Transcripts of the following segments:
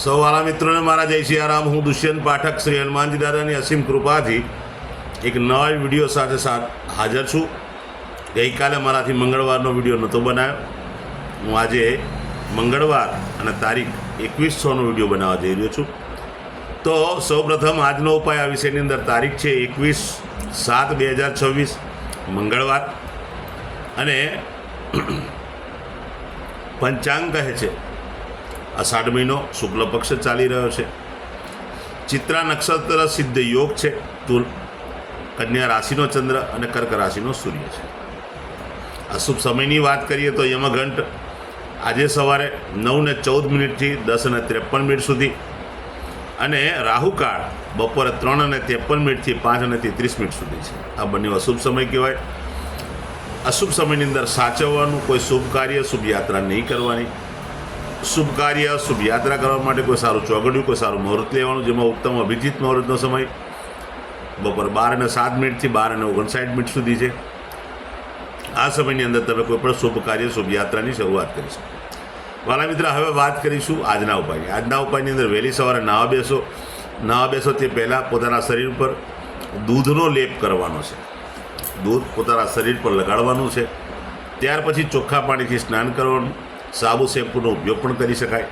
સૌ વાલા મિત્રોને મારા જય સિયારામ। હું દુષ્યંત પાઠક શ્રી હનુમાનજી દાદાની અસીમ કૃપાથી એક નવા વિડીયો સાથે હાજર છું। ગઈકાલે મારાથી મંગળવારનો વિડીયો નહોતો બનાવ્યો। હું આજે મંગળવાર અને તારીખ 21/6નો વિડીયો બનાવવા જઈ રહ્યો છું। તો સૌપ્રથમ આજનો ઉપાય આ વિષયની અંદર તારીખ છે 21/7/2026 મંગળવાર અને પંચાંગ કહે છે અષાઢ મહિનો શુક્લ પક્ષ ચાલી રહ્યો છે। ચિત્રા નક્ષત્ર સિદ્ધ યોગ છે। તુલ કન્યા રાશિનો ચંદ્ર અને કર્ક રાશિનો સૂર્ય છે। અશુભ સમયની વાત કરીએ તો યમઘંટ આજે સવારે 9:14 10:53 સુધી અને રાહુકાળ બપોરે 3:53 5:33 સુધી છે। આ બંને અશુભ સમય કહેવાય। અશુભ સમયની અંદર સાચવવાનું, કોઈ શુભ કાર્ય શુભ યાત્રા નહીં કરવાની। શુભ કાર્ય શુભ યાત્રા કરવા માટે કોઈ સારું ચોગડિયું, કોઈ સારું મુહૂર્ત લેવાનું, જેમાં ઉત્તમ અભિજીત મુહૂર્તનો સમય બપોરે 12:07 થી 12:59 સુધી છે। આ સમયની અંદર તમે કોઈ પણ શુભ કાર્ય શુભ યાત્રાની શરૂઆત કરી શકો। વાલા મિત્ર, હવે વાત કરીશું આજના ઉપાયની। આજના ઉપાયની અંદર વહેલી સવારે નાવા બેસો તે પહેલાં પોતાના શરીર પર દૂધનો લેપ કરવાનો છે। દૂધ પોતાના શરીર પર લગાડવાનું છે। ત્યાર પછી ચોખ્ખા પાણીથી સ્નાન કરવાનું। સાબુ શેમ્પૂનો ઉપયોગ પણ કરી શકાય।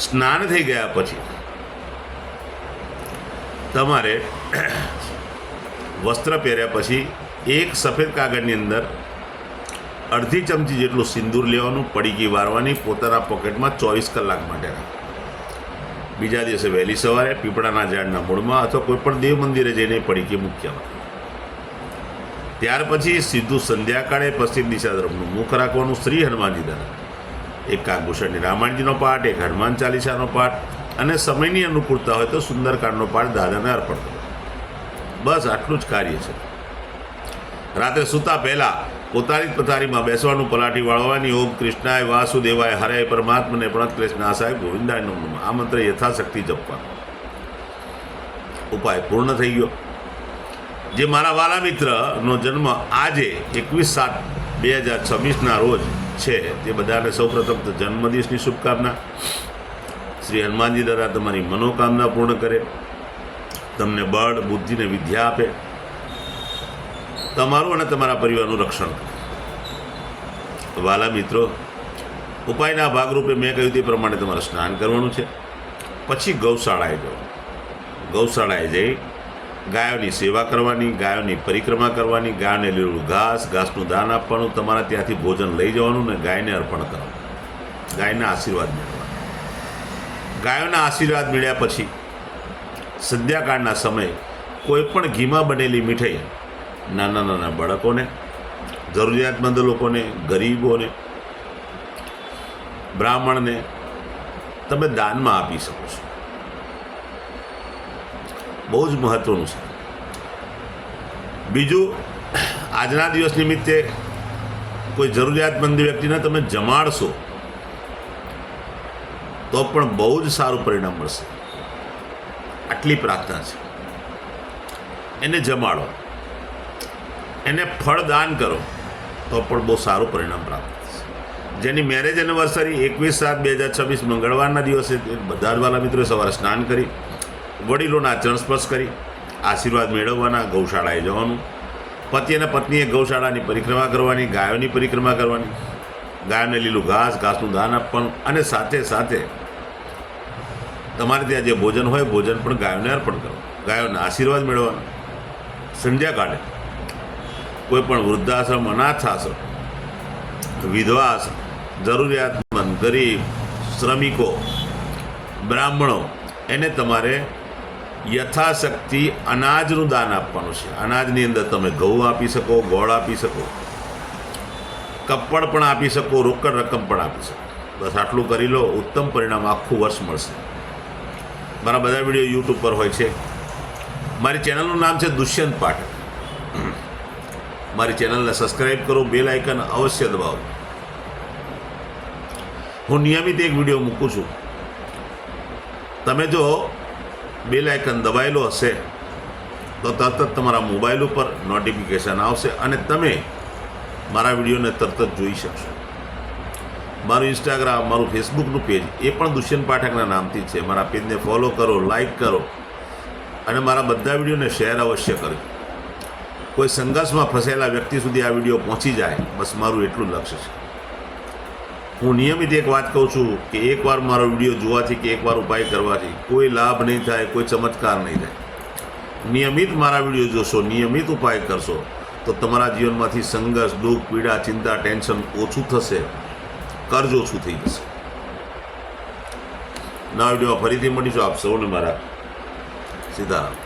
સ્નાન થઈ ગયા પછી તમારે વસ્ત્ર પહેર્યા પછી એક સફેદ કાગળની અંદર અડધી ચમચી જેટલું સિંદૂર લેવાનું, પડીકી વારવાની, પોતાના પોકેટમાં 24 કલાક માટે રાખવાની। બીજા દિવસે વહેલી સવારે પીપળાના ઝાડના મૂળમાં અથવા કોઈ પણ દેવ મંદિરે જઈને પડીકી મૂકી આવવાની। ત્યાર પછી સીધું સંધ્યાકાળે પશ્ચિમ દિશા તરફનું મુખ રાખવાનું। શ્રી હનુમાનજી દાદા એક કાગભૂષણની રામાયણજીનો પાઠ, એક હનુમાન ચાલીસાનો પાઠ અને સમયની અનુકૂળતા હોય તો સુંદરકાંડનો પાઠ દાદાને અર્પણ કરો। બસ આટલું જ કાર્ય છે। રાત્રે સૂતા પહેલાં પોતાની જ પથારીમાં બેસવાનું, પલાઠી વાળવાની। ઓમ કૃષ્ણાય વાસુદેવાય હરે પરમાત્મને પ્રણતક્લેશ નાશાય ગોવિંદાય નમઃ આ મંત્ર યથાશક્તિ જપવાનો। ઉપાય પૂર્ણ થઈ ગયો। જે મારા વાલા મિત્રનો જન્મ આજે 21/7/2026ના રોજ છે તે બધાને સૌપ્રથમ તો જન્મદિવસની શુભકામના। શ્રી હનુમાનજી દાદા તમારી મનોકામના પૂર્ણ કરે, તમને બળ બુદ્ધિને વિદ્યા આપે, તમારું અને તમારા પરિવારનું રક્ષણ કરે। વાલા મિત્રો, ઉપાયના ભાગરૂપે મેં કહ્યું તે પ્રમાણે તમારે સ્નાન કરવાનું છે। પછી ગૌશાળાએ જવાનું। ગૌશાળાએ જઈ ગાયોની સેવા કરવાની, ગાયોની પરિક્રમા કરવાની, ગાયોને લીલું ઘાસનું દાન આપવાનું, તમારા ત્યાંથી ભોજન લઈ જવાનું ને ગાયને અર્પણ કરવાનું, ગાયના આશીર્વાદ મેળવવાના। ગાયોના આશીર્વાદ મળ્યા પછી સંધ્યાકાળના સમયે કોઈ પણ ઘીમાં બનેલી મીઠાઈ નાના બાળકોને, જરૂરિયાતમંદ લોકોને, ગરીબોને, બ્રાહ્મણને તમે દાનમાં આપી શકો છો। બહુ જ મહત્વનું છે। બીજું, આજના દિવસ નિમિત્તે કોઈ જરૂરિયાતમંદ વ્યક્તિને તમે જમાડશો તો પણ બહુ જ સારું પરિણામ મળશે। આટલી પ્રાર્થના છે। એને જમાડો, એને ફળ દાન કરો તો પણ બહુ સારું પરિણામ પ્રાપ્ત થશે। જેની મેરેજ એનિવર્સરી 21/7/2026 મંગળવારના દિવસે બધા જ વાલા મિત્રોએ સવારે સ્નાન કરી વડીલોના ચરણ સ્પર્શ કરી આશીર્વાદ મેળવવાના। ગૌશાળાએ જવાનું। પતિ અને પત્નીએ ગૌશાળાની પરિક્રમા કરવાની, ગાયોની પરિક્રમા કરવાની, ગાયોને લીલું ઘાસનું દાન આપવાનું અને સાથે સાથે તમારે ત્યાં જે ભોજન હોય ભોજન પણ ગાયોને અર્પણ કરો, ગાયોના આશીર્વાદ મેળવવાના। સંધ્યાકાળે કોઈ પણ વૃદ્ધાશ્રમ, અનાથાશ્રમ, વિધવા આશ્રમ, જરૂરિયાતમંદ, ગરીબ, શ્રમિકો, બ્રાહ્મણો એને તમારે યથાશક્તિ અનાજનું દાન આપવાનું છે। અનાજની અંદર તમે ઘઉં આપી શકો, ગોળ આપી શકો, કપડ પણ આપી શકો, રોકડ રકમ પણ આપી શકો। બસ આટલું કરી લો, ઉત્તમ પરિણામ આખું વર્ષ મળશે। મારા બધા વિડીયો યુટ્યુબ પર હોય છે। મારી ચેનલનું નામ છે દુષ્યંત પાઠક। મારી ચેનલને સબસ્ક્રાઈબ કરો, બેલ આઇકન અવશ્ય દબાવો। હું નિયમિત એક વિડીયો મૂકું છું। તમે જો બેલ આઇકન દબાયેલો હશે તો તરત જ તમારા મોબાઈલ ઉપર નોટિફિકેશન આવશે અને તમે મારા વિડીયોને તરત જ જોઈ શકશો। મારું ઇન્સ્ટાગ્રામ, મારું ફેસબુકનું પેજ એ પણ દુષ્યંત પાઠકના નામથી જ છે. મારા પેજને ફોલો કરો, લાઈક કરો અને મારા બધા વિડીયોને શેર અવશ્ય કરજો. કોઈ સંઘર્ષમાં ફસાયેલા વ્યક્તિ સુધી આ વિડીયો પહોંચી જાય, બસ મારું એટલું લક્ષ્ય છે. હું નિયમિત એક વાત કહું છું કે એકવાર મારો વિડીયો જોવાથી કે એકવાર ઉપાય કરવાથી કોઈ લાભ નહીં થાય, કોઈ ચમત્કાર નહીં થાય. નિયમિત મારા વિડીયો જોશો, નિયમિત ઉપાય કરશો તો તમારા જીવનમાંથી સંઘર્ષ, દુઃખ, પીડા, ચિંતા, ટેન્શન ઓછું થશે, કર્જ ઓછું થઈ જશે. નવા વિડીયોમાં ફરીથી મળીશું. આપ સૌને મારા સીતારામ.